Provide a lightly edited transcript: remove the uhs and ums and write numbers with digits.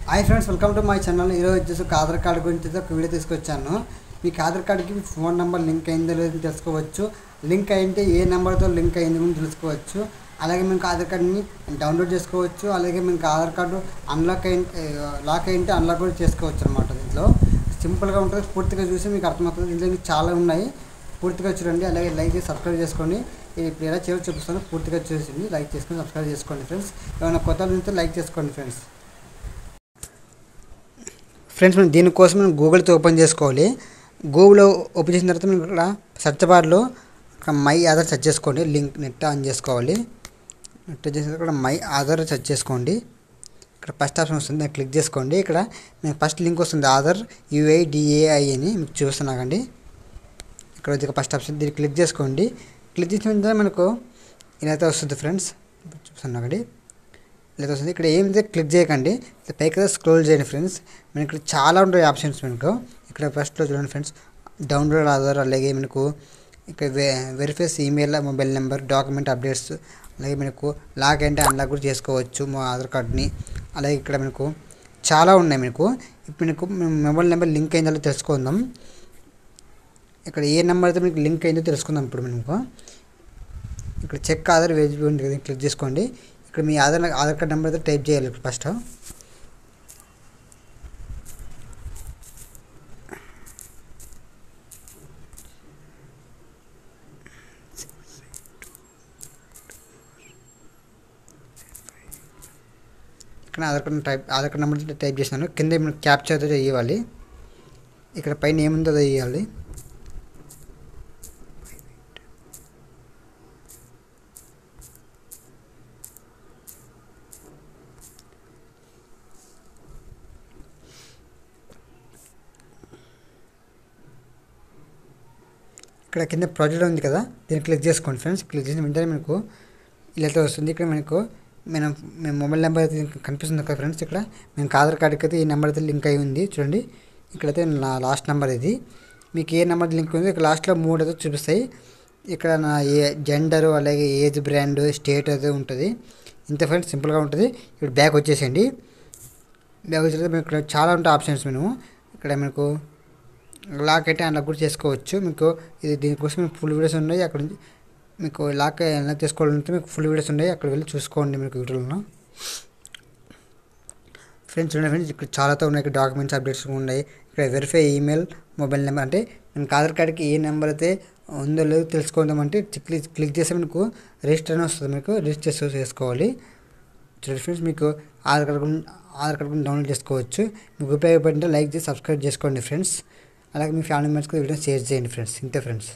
Hi friends, welcome to my channel. ఈరోజు వచ్చేసి ఒక ఆధార్ కార్డు గురించి ఒక వీడియో తీసుకొచ్చాను. మీకు ఆధార్ కార్డుకి ఫోన్ నెంబర్ లింక్ అయిందో లేదో తెలుసుకోవచ్చు. లింక్ అయింటే ఏ నెంబర్తో లింక్ అయింది గురించి తెలుసుకోవచ్చు. అలాగే మీకు ఆధార్ కార్డుని డౌన్లోడ్ చేసుకోవచ్చు. అలాగే మీకు ఆధార్ కార్డు లాక్ అయింటే అన్లాక్ కూడా చేసుకోవచ్చు అనమాట. దీంట్లో సింపుల్గా ఉంటుంది. పూర్తిగా చూసి మీకు అర్థమవుతుంది. దీంట్లో చాలా ఉన్నాయి. పూర్తిగా చూడండి. అలాగే లైక్ చేసి సబ్స్క్రైబ్ చేసుకోండి. ఇప్పుడు ఎలా చేయాలో చూపిస్తాను. పూర్తిగా చూసి లైక్ చేసుకొని సబ్స్క్రైబ్ చేసుకోండి ఫ్రెండ్స్. ఏమైనా కొత్త నుంచి లైక్ చేసుకోండి ఫ్రెండ్స్. మనం దీనికోసం మనం గూగుల్తో ఓపెన్ చేసుకోవాలి. గూగుల్లో ఓపెన్ చేసిన తర్వాత మీరు ఇక్కడ సెర్చ్ బార్లో మై ఆధార్ సెర్చ్ చేసుకోండి. లింక్ నెట్ ఆన్ చేసుకోవాలి. నెట్ చేసిన ఇక్కడ మై ఆధార్ సెర్చ్ చేసుకోండి. ఇక్కడ ఫస్ట్ ఆప్షన్ వస్తుంది, దాన్ని క్లిక్ చేసుకోండి. ఇక్కడ మీకు ఫస్ట్ లింక్ వస్తుంది, ఆధార్ UIDAI అని మీకు చూస్తున్నాకండి. ఇక్కడ ఫస్ట్ ఆప్షన్, దీన్ని క్లిక్ చేసుకోండి. క్లిక్ చేసిన తర్వాత మనకు ఇలా అయితే వస్తుంది ఫ్రెండ్స్. చూస్తున్నాకండి లేదా వస్తుంది. ఇక్కడ ఏమైతే క్లిక్ చేయకండి, పైకి కదా స్క్రోల్ చేయండి ఫ్రెండ్స్. మనకి ఇక్కడ చాలా ఉంటాయి ఆప్షన్స్. మనకు ఇక్కడ ఫస్ట్లో చూడండి ఫ్రెండ్స్, డౌన్లోడ్ ఆధార్, అలాగే మనకు ఇక్కడ verifies email, mobile number, document updates, అలాగే మనకు లాక్ అంటే అన్లాక్ కూడా చేసుకోవచ్చు మా ఆధార్ కార్డ్ని. అలాగే ఇక్కడ మనకు చాలా ఉన్నాయి. ఇప్పుడు మనకు మొబైల్ నెంబర్ లింక్ అయిందో తెలుసుకుందాం. ఇక్కడ ఏ నెంబర్ అయితే మీకు లింక్ అయిందో తెలుసుకుందాం. ఇప్పుడు మనకు ఇక్కడ చెక్ ఆధార్ వెరిఫికేషన్ క్లిక్ చేసుకోండి. ఇక్కడ మీ ఆధార్ కార్డ్ నెంబర్ అయితే టైప్ చేయాలి. ఫస్ట్ ఇక్కడ ఆధార్ కార్డ్ నెంబర్ టైప్ చేసినాను. కింద మీరు క్యాప్చర్ అయితే ఇవ్వాలి. ఇక్కడ పైన ఏముందో అది ఇవ్వాలి. ఇక్కడ కింద ప్రాజెక్ట్ ఉంది కదా, దీన్ని క్లిక్ చేసుకోండి ఫ్రెండ్స్. క్లిక్ చేసిన వెంటనే మనకు ఇలా వస్తుంది. ఇక్కడ మనకు మేము మొబైల్ నెంబర్ అయితే కనిపిస్తుంది కదా ఫ్రెండ్స్. ఇక్కడ మేము ఆధార్ కార్డుకి అయితే ఈ నెంబర్ అయితే లింక్ అయి ఉంది. చూడండి, ఇక్కడైతే నా లాస్ట్ నెంబర్ ఇది. మీకు ఏ నెంబర్ లింక్ ఉంది, ఇక్కడ లాస్ట్లో 3 అయితే చూపిస్తాయి. ఇక్కడ నా జెండరు, అలాగే ఏజ్, బ్రాండ్, స్టేట్ అయితే ఉంటుంది. ఇంత ఫ్రెండ్స్, సింపుల్గా ఉంటుంది. ఇప్పుడు బ్యాక్ వచ్చేసేయండి. బ్యాక్ వచ్చేసి మీకు ఇక్కడ చాలా ఉంటాయి ఆప్షన్స్. ఇక్కడ మీకు లాక్ అయితే అన్లాక్ కూడా చేసుకోవచ్చు. మీకు ఇది దీనికోసం మీకు ఫుల్ వీడియోస్ ఉన్నాయి. అక్కడ మీకు లాక్ ఎలా చేసుకోవాలంటే మీకు ఫుల్ వీడియోస్ ఉన్నాయి. అక్కడ వెళ్ళి చూసుకోండి మీకు వీడియోలో ఫ్రెండ్స్. చూడండి ఫ్రెండ్స్, ఇక్కడ చాలాతో ఉన్నాయి. ఇక్కడ డాక్యుమెంట్స్ అప్డేట్స్ ఉన్నాయి. ఇక్కడ వెరిఫై ఈమెయిల్, మొబైల్ నెంబర్, అంటే మనకు ఆధార్ కార్డ్కి ఏ నెంబర్ అయితే ఉందో లేదో తెలుసుకుందామంటే క్లిక్ చేస్తే మీకు రిజిస్టర్ అని వస్తుంది. మీకు రిజిస్టర్ చేసుకోవాలి. చూడండి ఫ్రెండ్స్, మీకు ఆధార్ కార్డు డౌన్లోడ్ చేసుకోవచ్చు. మీకు ఉపయోగపడింటే లైక్ చేసి సబ్స్క్రైబ్ చేసుకోండి ఫ్రెండ్స్. అలాగే మీ ఫ్యామిలీ మెంబర్స్కి వీడియో షేర్ చేయండి ఫ్రెండ్స్. ఇంతే ఫ్రెండ్స్.